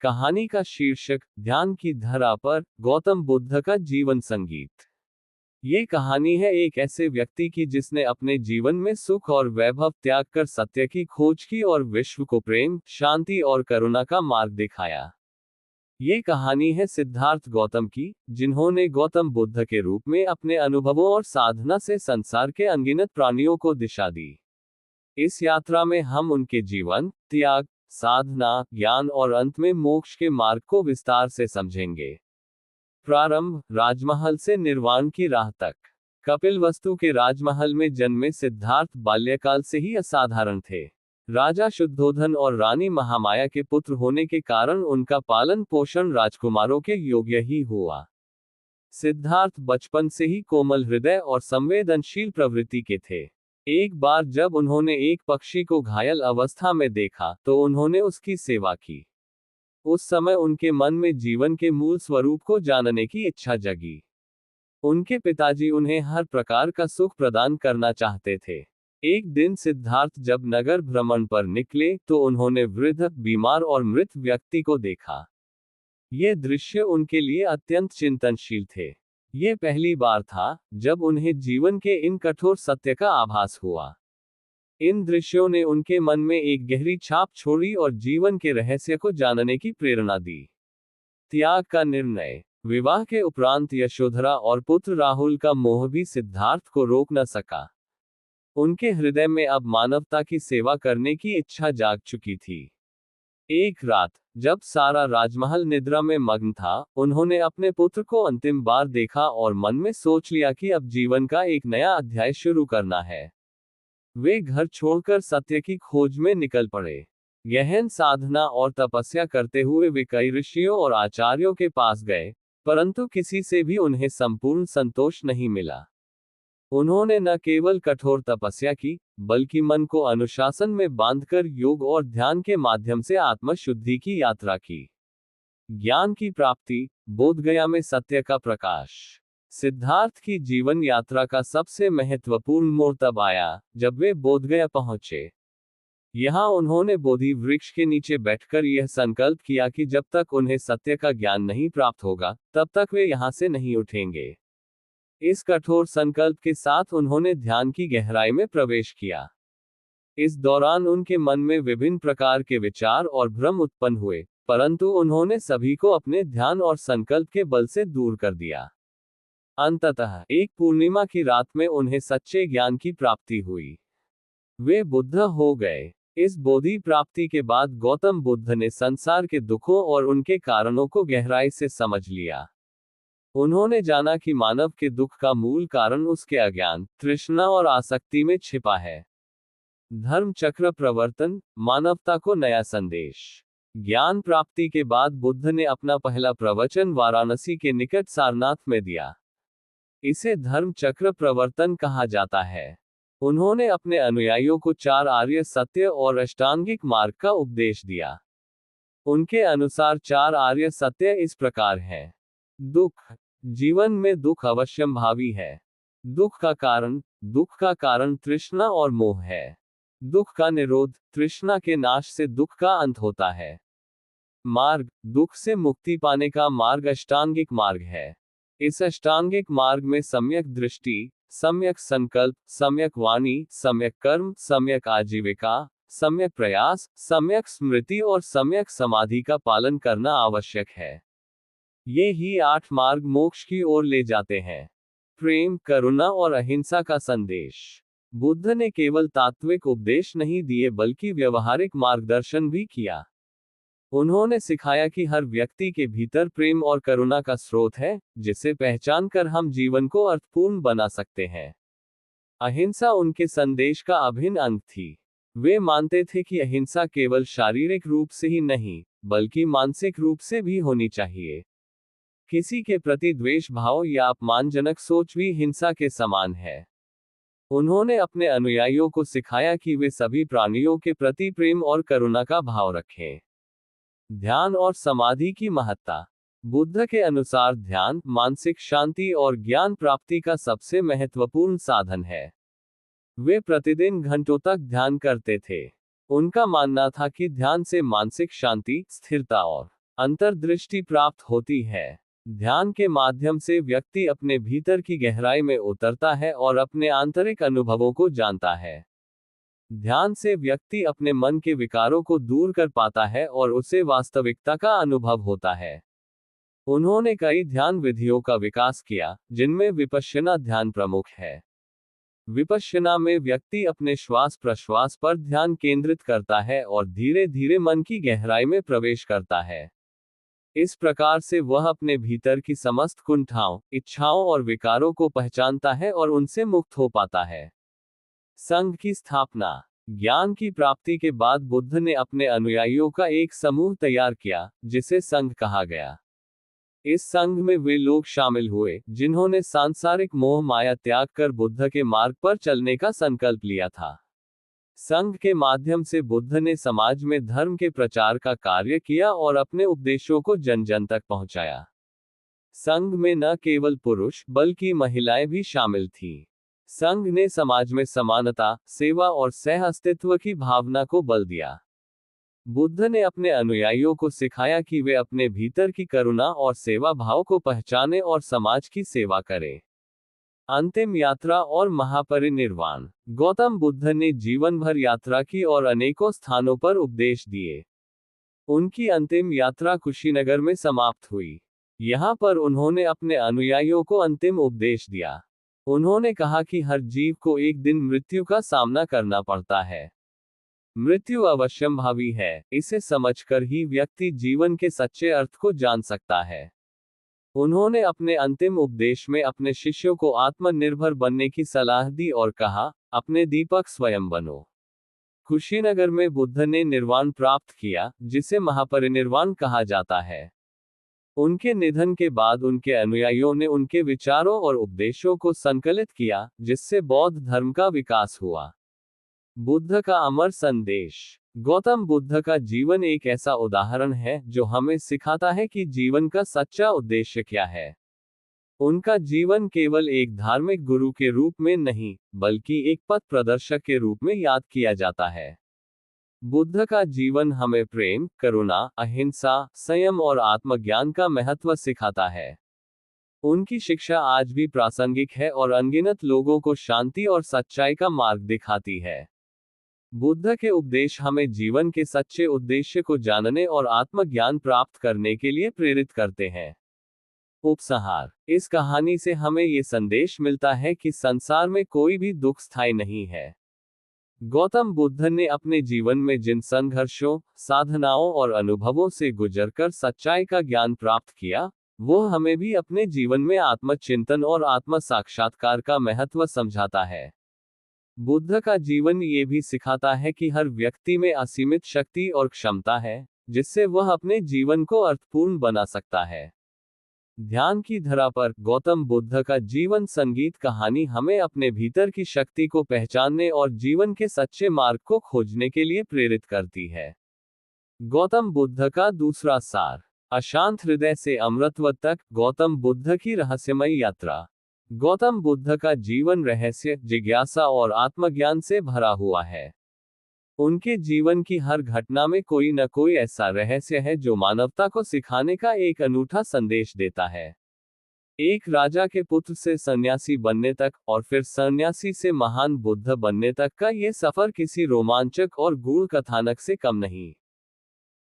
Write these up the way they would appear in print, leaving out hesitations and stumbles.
कहानी का शीर्षक ध्यान की धरा पर गौतम बुद्ध का जीवन संगीत। ये कहानी है एक ऐसे व्यक्ति की जिसने अपने जीवन में सुख और वैभव त्याग कर सत्य की खोज की और विश्व को प्रेम, शांति और करुणा का मार्ग दिखाया। ये कहानी है सिद्धार्थ गौतम की, जिन्होंने गौतम बुद्ध के रूप में अपने अनुभवों और साधना से संसार के अनगिनत प्राणियों को दिशा दी। इस यात्रा में हम उनके जीवन, त्याग, साधना, ज्ञान और अंत में मोक्ष के मार्ग को विस्तार से समझेंगे। प्रारंभ, राजमहल से निर्वाण की राह तक। कपिलवस्तु के राजमहल में जन्मे सिद्धार्थ बाल्यकाल से ही असाधारण थे। राजा शुद्धोधन और रानी महामाया के पुत्र होने के कारण उनका पालन पोषण राजकुमारों के योग्य ही हुआ। सिद्धार्थ बचपन से ही कोमल हृदय और संवेदनशील प्रवृत्ति के थे। एक बार जब उन्होंने एक पक्षी को घायल अवस्था में देखा तो उन्होंने उसकी सेवा की। उस समय उनके मन में जीवन के मूल स्वरूप को जानने की इच्छा जगी। उनके पिताजी उन्हें हर प्रकार का सुख प्रदान करना चाहते थे। एक दिन सिद्धार्थ जब नगर भ्रमण पर निकले तो उन्होंने वृद्ध, बीमार और मृत व्यक्ति को देखा। ये दृश्य उनके लिए अत्यंत चिंतनशील थे। ये पहली बार था जब उन्हें जीवन के इन कठोर सत्य का आभास हुआ। इन दृश्यों ने उनके मन में एक गहरी छाप छोड़ी और जीवन के रहस्य को जानने की प्रेरणा दी। त्याग का निर्णय। विवाह के उपरांत यशोधरा और पुत्र राहुल का मोह भी सिद्धार्थ को रोक न सका। उनके हृदय में अब मानवता की सेवा करने की इच्छा जाग चुकी थी। एक रात, जब सारा राजमहल निद्रा में मग्न था, उन्होंने अपने पुत्र को अंतिम बार देखा और मन में सोच लिया कि अब जीवन का एक नया अध्याय शुरू करना है। वे घर छोड़कर सत्य की खोज में निकल पड़े। गहन साधना और तपस्या करते हुए वे कई ऋषियों और आचार्यों के पास गए, परंतु किसी से भी उन्हें संपूर्ण संतोष नहीं मिला। उन्होंने न केवल कठोर तपस्या की, बल्कि मन को अनुशासन में बांधकर योग और ध्यान के माध्यम से आत्मशुद्धि की यात्रा की। ज्ञान की प्राप्ति। बोधगया में सत्य का प्रकाश। सिद्धार्थ की जीवन यात्रा का सबसे महत्वपूर्ण मोड़ तब आया जब वे बोधगया पहुंचे। यहाँ उन्होंने बोधि वृक्ष के नीचे बैठकर यह संकल्प किया कि जब तक उन्हें सत्य का ज्ञान नहीं प्राप्त होगा, तब तक वे यहाँ से नहीं उठेंगे। इस कठोर संकल्प के साथ उन्होंने ध्यान की गहराई में प्रवेश किया। इस दौरान उनके मन में विभिन्न प्रकार के विचार और भ्रम उत्पन्न हुए, परंतु उन्होंने सभी को अपने ध्यान और संकल्प के बल से दूर कर दिया। अंततः एक पूर्णिमा की रात में उन्हें सच्चे ज्ञान की प्राप्ति हुई। वे बुद्ध हो गए। इस बोधि प्राप्ति के बाद गौतम बुद्ध ने संसार के दुखों और उनके कारणों को गहराई से समझ लिया। उन्होंने जाना कि मानव के दुख का मूल कारण उसके अज्ञान, तृष्णा और आसक्ति में छिपा है। धर्म चक्र प्रवर्तन। मानवता को नया संदेश। ज्ञान प्राप्ति के बाद बुद्ध ने अपना पहला प्रवचन वाराणसी के निकट सारनाथ में दिया। इसे धर्म चक्र प्रवर्तन कहा जाता है। उन्होंने अपने अनुयायियों को 4 आर्य सत्य और अष्टांगिक मार्ग का उपदेश दिया। उनके अनुसार 4 आर्य सत्य इस प्रकार हैं। दुख। जीवन में दुख अवश्यंभावी है। दुख का कारण तृष्णा और मोह है। दुख का निरोध। तृष्णा के नाश से दुख का अंत होता है। मार्ग। दुख से मुक्ति पाने का मार्ग अष्टांगिक मार्ग है। इस अष्टांगिक मार्ग में सम्यक दृष्टि, सम्यक संकल्प, सम्यक वाणी, सम्यक कर्म, सम्यक आजीविका, सम्यक प्रयास, सम्यक स्मृति और सम्यक समाधि का पालन करना आवश्यक है। ये ही 8 मार्ग मोक्ष की ओर ले जाते हैं। प्रेम, करुणा और अहिंसा का संदेश। बुद्ध ने केवल तात्विक उपदेश नहीं दिए बल्कि व्यवहारिक मार्गदर्शन भी किया। उन्होंने सिखाया कि हर व्यक्ति के भीतर प्रेम और करुणा का स्रोत है, जिसे पहचान कर हम जीवन को अर्थपूर्ण बना सकते हैं। अहिंसा उनके संदेश का अभिन्न अंग थी। वे मानते थे कि अहिंसा केवल शारीरिक रूप से ही नहीं, बल्कि मानसिक रूप से भी होनी चाहिए। किसी के प्रति द्वेष भाव या अपमानजनक सोच भी हिंसा के समान है। उन्होंने अपने अनुयायियों को सिखाया कि वे सभी प्राणियों के प्रति प्रेम और करुणा का भाव रखें। ध्यान और समाधि की महत्ता। बुद्ध के अनुसार ध्यान मानसिक शांति और ज्ञान प्राप्ति का सबसे महत्वपूर्ण साधन है। वे प्रतिदिन घंटों तक ध्यान करते थे। उनका मानना था कि ध्यान से मानसिक शांति, स्थिरता और अंतर्दृष्टि प्राप्त होती है। ध्यान के माध्यम से व्यक्ति अपने भीतर की गहराई में उतरता है और अपने आंतरिक अनुभवों को जानता है। ध्यान से व्यक्ति अपने मन के विकारों को दूर कर पाता है और उसे वास्तविकता का अनुभव होता है। उन्होंने कई ध्यान विधियों का विकास किया, जिनमें विपश्यना ध्यान प्रमुख है। विपश्यना में व्यक्ति अपने श्वास प्रश्वास पर ध्यान केंद्रित करता है और धीरे धीरे मन की गहराई में प्रवेश करता है। इस प्रकार से वह अपने भीतर की समस्त कुंठाओं, इच्छाओं और विकारों को पहचानता है और उनसे मुक्त हो पाता है। संघ की स्थापना। ज्ञान की प्राप्ति के बाद बुद्ध ने अपने अनुयायियों का एक समूह तैयार किया, जिसे संघ कहा गया। इस संघ में वे लोग शामिल हुए जिन्होंने सांसारिक मोह माया त्याग कर बुद्ध के मार्ग पर चलने का संकल्प लिया था। संघ के माध्यम से बुद्ध ने समाज में धर्म के प्रचार का कार्य किया और अपने उपदेशों को जन जन तक पहुंचाया। संघ में न केवल पुरुष बल्कि महिलाएं भी शामिल थीं। संघ ने समाज में समानता, सेवा और सह अस्तित्व की भावना को बल दिया। बुद्ध ने अपने अनुयायियों को सिखाया कि वे अपने भीतर की करुणा और सेवा भाव को पहचानें और समाज की सेवा करें। अंतिम यात्रा और महापरिनिर्वाण। गौतम बुद्ध ने जीवन भर यात्रा की और अनेकों स्थानों पर उपदेश दिए। उनकी अंतिम यात्रा कुशीनगर में समाप्त हुई। यहाँ पर उन्होंने अपने अनुयायियों को अंतिम उपदेश दिया। उन्होंने कहा कि हर जीव को एक दिन मृत्यु का सामना करना पड़ता है। मृत्यु अवश्यंभावी है, इसे समझकर ही व्यक्ति जीवन के सच्चे अर्थ को जान सकता है। उन्होंने अपने अंतिम उपदेश में अपने शिष्यों को आत्मनिर्भर बनने की सलाह दी और कहा, अपने दीपक स्वयं बनो। कुशीनगर में बुद्ध ने निर्वाण प्राप्त किया, जिसे महापरिनिर्वाण कहा जाता है। उनके निधन के बाद उनके अनुयायियों ने उनके विचारों और उपदेशों को संकलित किया, जिससे बौद्ध धर्म का विकास हुआ। बुद्ध का अमर संदेश। गौतम बुद्ध का जीवन एक ऐसा उदाहरण है जो हमें सिखाता है कि जीवन का सच्चा उद्देश्य क्या है। उनका जीवन केवल एक धार्मिक गुरु के रूप में नहीं, बल्कि एक पथ प्रदर्शक के रूप में याद किया जाता है। बुद्ध का जीवन हमें प्रेम, करुणा, अहिंसा, संयम और आत्मज्ञान का महत्व सिखाता है। उनकी शिक्षा आज भी प्रासंगिक है और अनगिनत लोगों को शांति और सच्चाई का मार्ग दिखाती है। बुद्ध के उपदेश हमें जीवन के सच्चे उद्देश्य को जानने और आत्मज्ञान प्राप्त करने के लिए प्रेरित करते हैं। उपसंहार। इस कहानी से हमें ये संदेश मिलता है कि संसार में कोई भी दुख स्थायी नहीं है। गौतम बुद्ध ने अपने जीवन में जिन संघर्षों, साधनाओं और अनुभवों से गुजरकर सच्चाई का ज्ञान प्राप्त किया, वो हमें भी अपने जीवन में आत्मचिंतन और आत्म साक्षात्कार का महत्व समझाता है। बुद्ध का जीवन ये भी सिखाता है कि हर व्यक्ति में असीमित शक्ति और क्षमता है, जिससे वह अपने जीवन को अर्थपूर्ण बना सकता है। ध्यान की धरा पर गौतम बुद्ध का जीवन संगीत कहानी हमें अपने भीतर की शक्ति को पहचानने और जीवन के सच्चे मार्ग को खोजने के लिए प्रेरित करती है। गौतम बुद्ध का दूसरा सार। अशांत हृदय से अमृतत्व तक गौतम बुद्ध की रहस्यमयी यात्रा। गौतम बुद्ध का जीवन रहस्य, जिज्ञासा और आत्मज्ञान से भरा हुआ है। उनके जीवन की हर घटना में कोई न कोई ऐसा रहस्य है जो मानवता को सिखाने का एक अनूठा संदेश देता है। एक राजा के पुत्र से सन्यासी बनने तक और फिर सन्यासी से महान बुद्ध बनने तक का ये सफर किसी रोमांचक और गूढ़ कथानक से कम नहीं।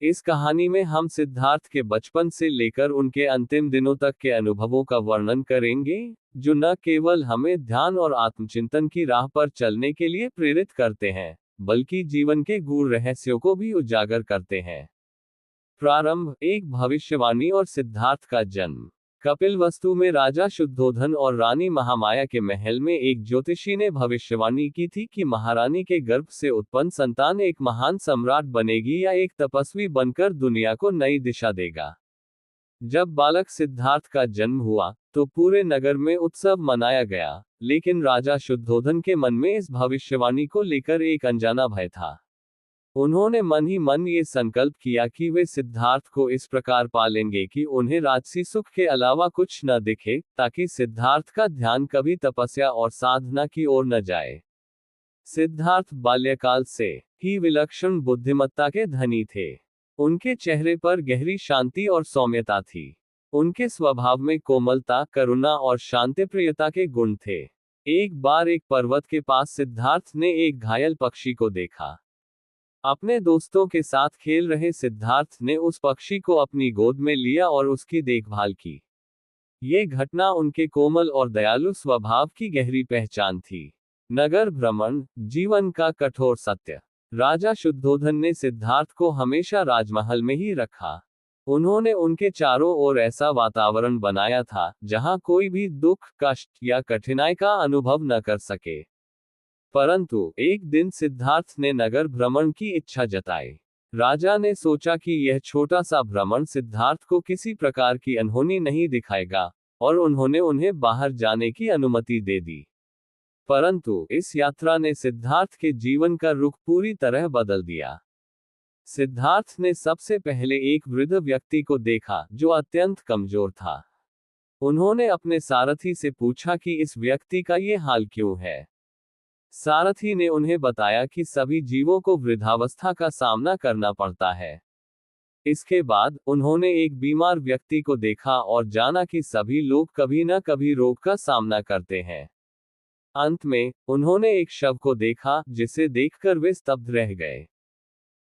इस कहानी में हम सिद्धार्थ के बचपन से लेकर उनके अंतिम दिनों तक के अनुभवों का वर्णन करेंगे, जो न केवल हमें ध्यान और आत्मचिंतन की राह पर चलने के लिए प्रेरित करते हैं, बल्कि जीवन के गूढ़ रहस्यों को भी उजागर करते हैं। प्रारंभ। एक भविष्यवाणी और सिद्धार्थ का जन्म। कपिलवस्तु में राजा शुद्धोधन और रानी महामाया के महल में एक ज्योतिषी ने भविष्यवाणी की थी कि महारानी के गर्भ से उत्पन्न संतान एक महान सम्राट बनेगी या एक तपस्वी बनकर दुनिया को नई दिशा देगा। जब बालक सिद्धार्थ का जन्म हुआ तो पूरे नगर में उत्सव मनाया गया, लेकिन राजा शुद्धोधन के मन में इस भविष्यवाणी को लेकर एक अनजाना भय था। उन्होंने मन ही मन ये संकल्प किया कि वे सिद्धार्थ को इस प्रकार पालेंगे कि उन्हें राजसी सुख के अलावा कुछ न दिखे, ताकि सिद्धार्थ का ध्यान कभी तपस्या और साधना की ओर न जाए। सिद्धार्थ बाल्यकाल से ही विलक्षण बुद्धिमत्ता के धनी थे। उनके चेहरे पर गहरी शांति और सौम्यता थी। उनके स्वभाव में कोमलता, करुणा और शांतिप्रियता के गुण थे। एक बार एक पर्वत के पास सिद्धार्थ ने एक घायल पक्षी को देखा। अपने दोस्तों के साथ खेल रहे सिद्धार्थ ने उस पक्षी को अपनी गोद में लिया और उसकी देखभाल की। ये घटना उनके कोमल और दयालु स्वभाव की गहरी पहचान थी। नगर भ्रमण, जीवन का कठोर सत्य। राजा शुद्धोधन ने सिद्धार्थ को हमेशा राजमहल में ही रखा। उन्होंने उनके चारों ओर ऐसा वातावरण बनाया था जहां कोई भी दुख, कष्ट या कठिनाई का अनुभव न कर सके। परंतु एक दिन सिद्धार्थ ने नगर भ्रमण की इच्छा जताई। राजा ने सोचा कि यह छोटा सा भ्रमण सिद्धार्थ को किसी प्रकार की अनहोनी नहीं दिखाएगा, और उन्होंने उन्हें बाहर जाने की अनुमति दे दी। परंतु इस यात्रा ने सिद्धार्थ के जीवन का रुख पूरी तरह बदल दिया। सिद्धार्थ ने सबसे पहले एक वृद्ध व्यक्ति को देखा जो अत्यंत कमजोर था। उन्होंने अपने सारथी से पूछा कि इस व्यक्ति का ये हाल क्यों है। सारथी ने उन्हें बताया कि सभी जीवों को वृद्धावस्था का सामना करना पड़ता है। इसके बाद उन्होंने एक बीमार व्यक्ति को देखा और जाना कि सभी लोग कभी न कभी रोग का सामना करते हैं। अंत में उन्होंने एक शव को देखा जिसे देखकर वे स्तब्ध रह गए।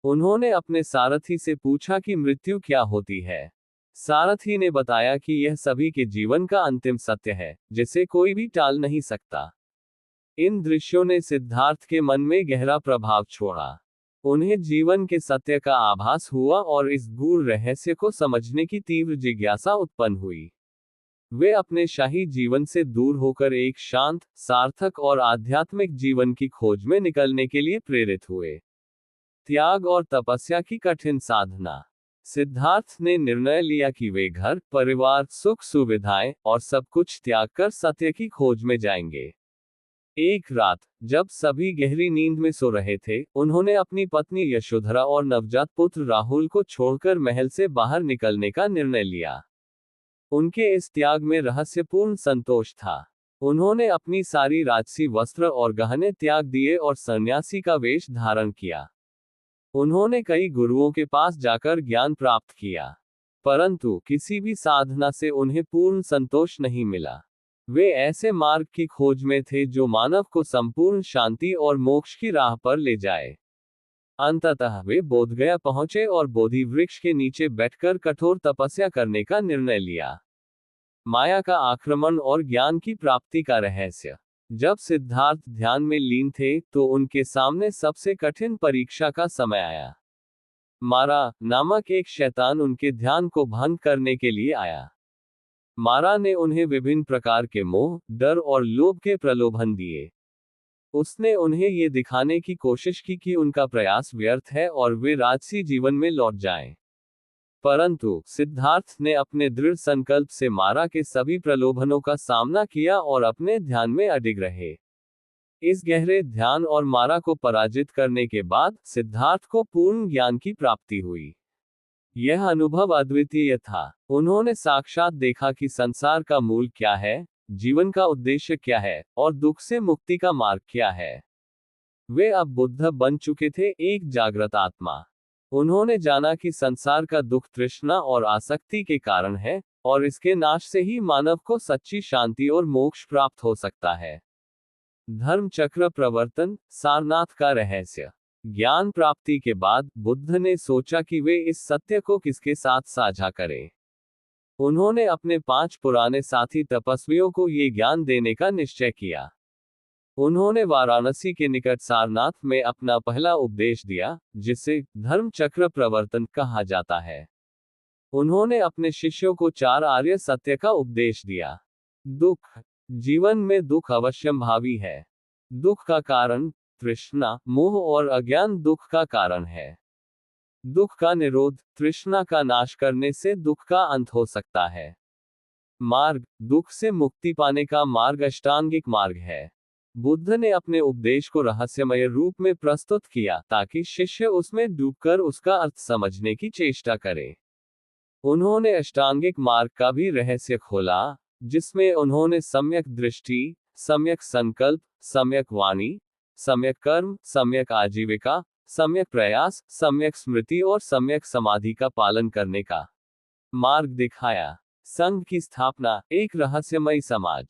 उन्होंने अपने सारथी से पूछा कि मृत्यु क्या होती है। सारथी ने बताया कि यह सभी के जीवन का अंतिम सत्य है, जिसे कोई भी टाल नहीं सकता। इन दृश्यों ने सिद्धार्थ के मन में गहरा प्रभाव छोड़ा। उन्हें जीवन के सत्य का आभास हुआ और इस गूढ़ रहस्य को समझने की तीव्र जिज्ञासा उत्पन्न हुई। वे अपने शाही जीवन से दूर होकर एक शांत, सार्थक और आध्यात्मिक जीवन की खोज में निकलने के लिए प्रेरित हुए। त्याग और तपस्या की कठिन साधना। सिद्धार्थ ने निर्णय लिया कि वे घर, परिवार, सुख सुविधाएं और सब कुछ त्याग कर सत्य की खोज में जाएंगे। एक रात, जब सभी गहरी नींद में सो रहे थे, उन्होंने अपनी पत्नी यशोधरा और नवजात पुत्र राहुल को छोड़कर महल से बाहर निकलने का निर्णय लिया। उनके इस त्याग में रहस्यपूर्ण संतोष था। उन्होंने अपनी सारी राजसी वस्त्र और गहने त्याग दिए और सन्यासी का वेश धारण किया। उन्होंने कई गुरुओं के पास जाकर ज्ञान प्राप्त किया, परंतु किसी भी साधना से उन्हें पूर्ण संतोष नहीं मिला। वे ऐसे मार्ग की खोज में थे जो मानव को संपूर्ण शांति और मोक्ष की राह पर ले जाए। अंततः वे बोधगया पहुंचे और बोधि वृक्ष के नीचे बैठकर कठोर तपस्या करने का निर्णय लिया। माया का आक्रमण और ज्ञान की प्राप्ति का रहस्य। जब सिद्धार्थ ध्यान में लीन थे तो उनके सामने सबसे कठिन परीक्षा का समय आया। मारा नामक एक शैतान उनके ध्यान को भंग करने के लिए आया। मारा ने उन्हें विभिन्न प्रकार के मोह, डर और लोभ के प्रलोभन दिए। उसने उन्हें ये दिखाने की कोशिश की कि उनका प्रयास व्यर्थ है और वे राजसी जीवन में लौट जाएं। परंतु सिद्धार्थ ने अपने दृढ़ संकल्प से मारा के सभी प्रलोभनों का सामना किया और अपने ध्यान में अडिग रहे। इस गहरे ध्यान और मारा को पराजित करने के बाद सिद्धार्थ को पूर्ण ज्ञान की प्राप्ति हुई। यह अनुभव अद्वितीय था। उन्होंने साक्षात देखा कि संसार का मूल क्या है, जीवन का उद्देश्य क्या है, और दुख से मुक्ति का मार्ग क्या है। वे अब बुद्ध बन चुके थे, एक जागृत आत्मा। उन्होंने जाना कि संसार का दुख तृष्णा और आसक्ति के कारण है, और इसके नाश से ही मानव को सच्ची शांति और मोक्ष प्राप्त हो सकता है। धर्म चक्र प्रवर्तन, सारनाथ का रहस्य। ज्ञान प्राप्ति के बाद बुद्ध ने सोचा कि वे इस सत्य को किसके साथ साझा करें। उन्होंने अपने 5 पुराने साथी तपस्वियों को ये ज्ञान देने का निश्चय किया। उन्होंने वाराणसी के निकट सारनाथ में अपना पहला उपदेश दिया, जिसे धर्म चक्र प्रवर्तन कहा जाता है। उन्होंने अपने शिष्यों को 4 आर्य सत्य का उपदेश दिया। दुख। जीवन में दुख अवश्यंभावी है। दुख का कारण तृष्णा, मोह और अज्ञान दुख का कारण है। दुख का निरोध, तृष्णा का नाश करने से दुख का अंत हो सकता है। मार्ग। दुख से मुक्ति पाने का मार्ग अष्टांगिक मार्ग है। बुद्ध ने अपने उपदेश को रहस्यमय रूप में प्रस्तुत किया ताकि शिष्य उसमें डूबकर उसका अर्थ समझने की चेष्टा करें। उन्होंने अष्टांगिक मार्ग का भी रहस्य खोला, जिसमें उन्होंने सम्यक दृष्टि, सम्यक संकल्प, सम्यक वाणी, सम्यक कर्म, सम्यक आजीविका, सम्यक प्रयास, सम्यक स्मृति और सम्यक समाधि का पालन करने का मार्ग दिखाया। संघ की स्थापना, एक रहस्यमयी समाज।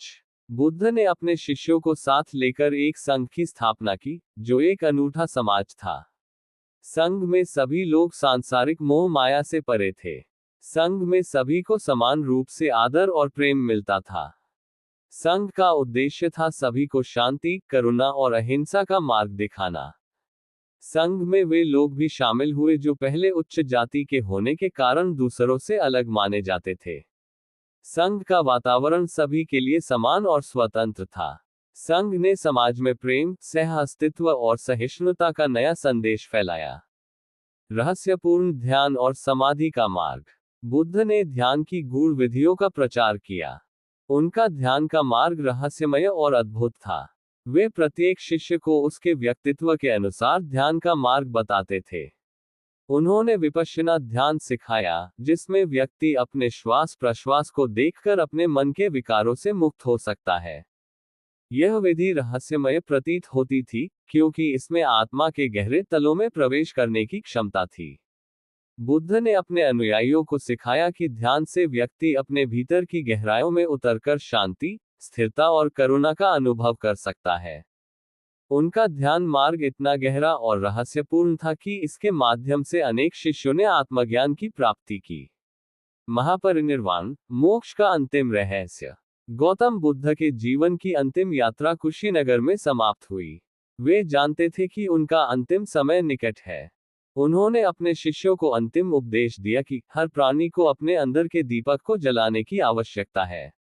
बुद्ध ने अपने शिष्यों को साथ लेकर एक संघ की स्थापना की, जो एक अनूठा समाज था। संघ में सभी लोग सांसारिक मोह माया से परे थे। संघ में सभी को समान रूप से आदर और प्रेम मिलता था। संघ का उद्देश्य था सभी को शांति, करुणा और अहिंसा का मार्ग दिखाना। संघ में वे लोग भी शामिल हुए जो पहले उच्च जाति के होने के कारण दूसरों से अलग माने जाते थे। संघ का वातावरण सभी के लिए समान और स्वतंत्र था। संघ ने समाज में प्रेम, सह अस्तित्व और सहिष्णुता का नया संदेश फैलाया। रहस्यपूर्ण ध्यान और समाधि का मार्ग। बुद्ध ने ध्यान की गूढ़ विधियों का प्रचार किया। उनका ध्यान का मार्ग रहस्यमय और अद्भुत था। वे प्रत्येक शिष्य को उसके व्यक्तित्व के अनुसार ध्यान का मार्ग बताते थे। उन्होंने विपश्यना ध्यान सिखाया, जिसमें व्यक्ति अपने श्वास प्रश्वास को देखकर अपने मन के विकारों से मुक्त हो सकता है। यह विधि रहस्यमय प्रतीत होती थी, क्योंकि इसमें आत्मा के गहरे तलों में प्रवेश करने की क्षमता थी। बुद्ध ने अपने अनुयायियों को सिखाया कि ध्यान से व्यक्ति अपने भीतर की गहराइयों में उतरकर शांति, स्थिरता और करुणा का अनुभव कर सकता है। उनका ध्यान मार्ग इतना गहरा और रहस्यपूर्ण था कि इसके माध्यम से अनेक शिष्यों ने आत्मज्ञान की प्राप्ति की। महापरिनिर्वाण, मोक्ष का अंतिम रहस्य। गौतम बुद्ध के जीवन की अंतिम यात्रा कुशीनगर में समाप्त हुई। वे जानते थे कि उनका अंतिम समय निकट है। उन्होंने अपने शिष्यों को अंतिम उपदेश दिया कि हर प्राणी को अपने अंदर के दीपक को जलाने की आवश्यकता है।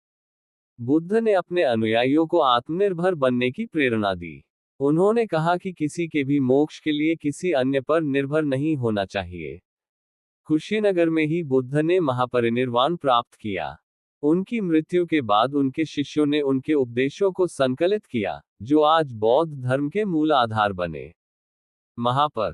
बुद्ध ने अपने अनुयायियों को आत्मनिर्भर बनने की प्रेरणा दी। उन्होंने कहा कि किसी के भी मोक्ष के लिए किसी अन्य पर निर्भर नहीं होना चाहिए। कुशीनगर में ही बुद्ध ने महापरिनिर्वाण प्राप्त किया। उनकी मृत्यु के बाद उनके शिष्यों ने उनके उपदेशों को संकलित किया, जो आज बौद्ध धर्म के मूल आधार बने। महापर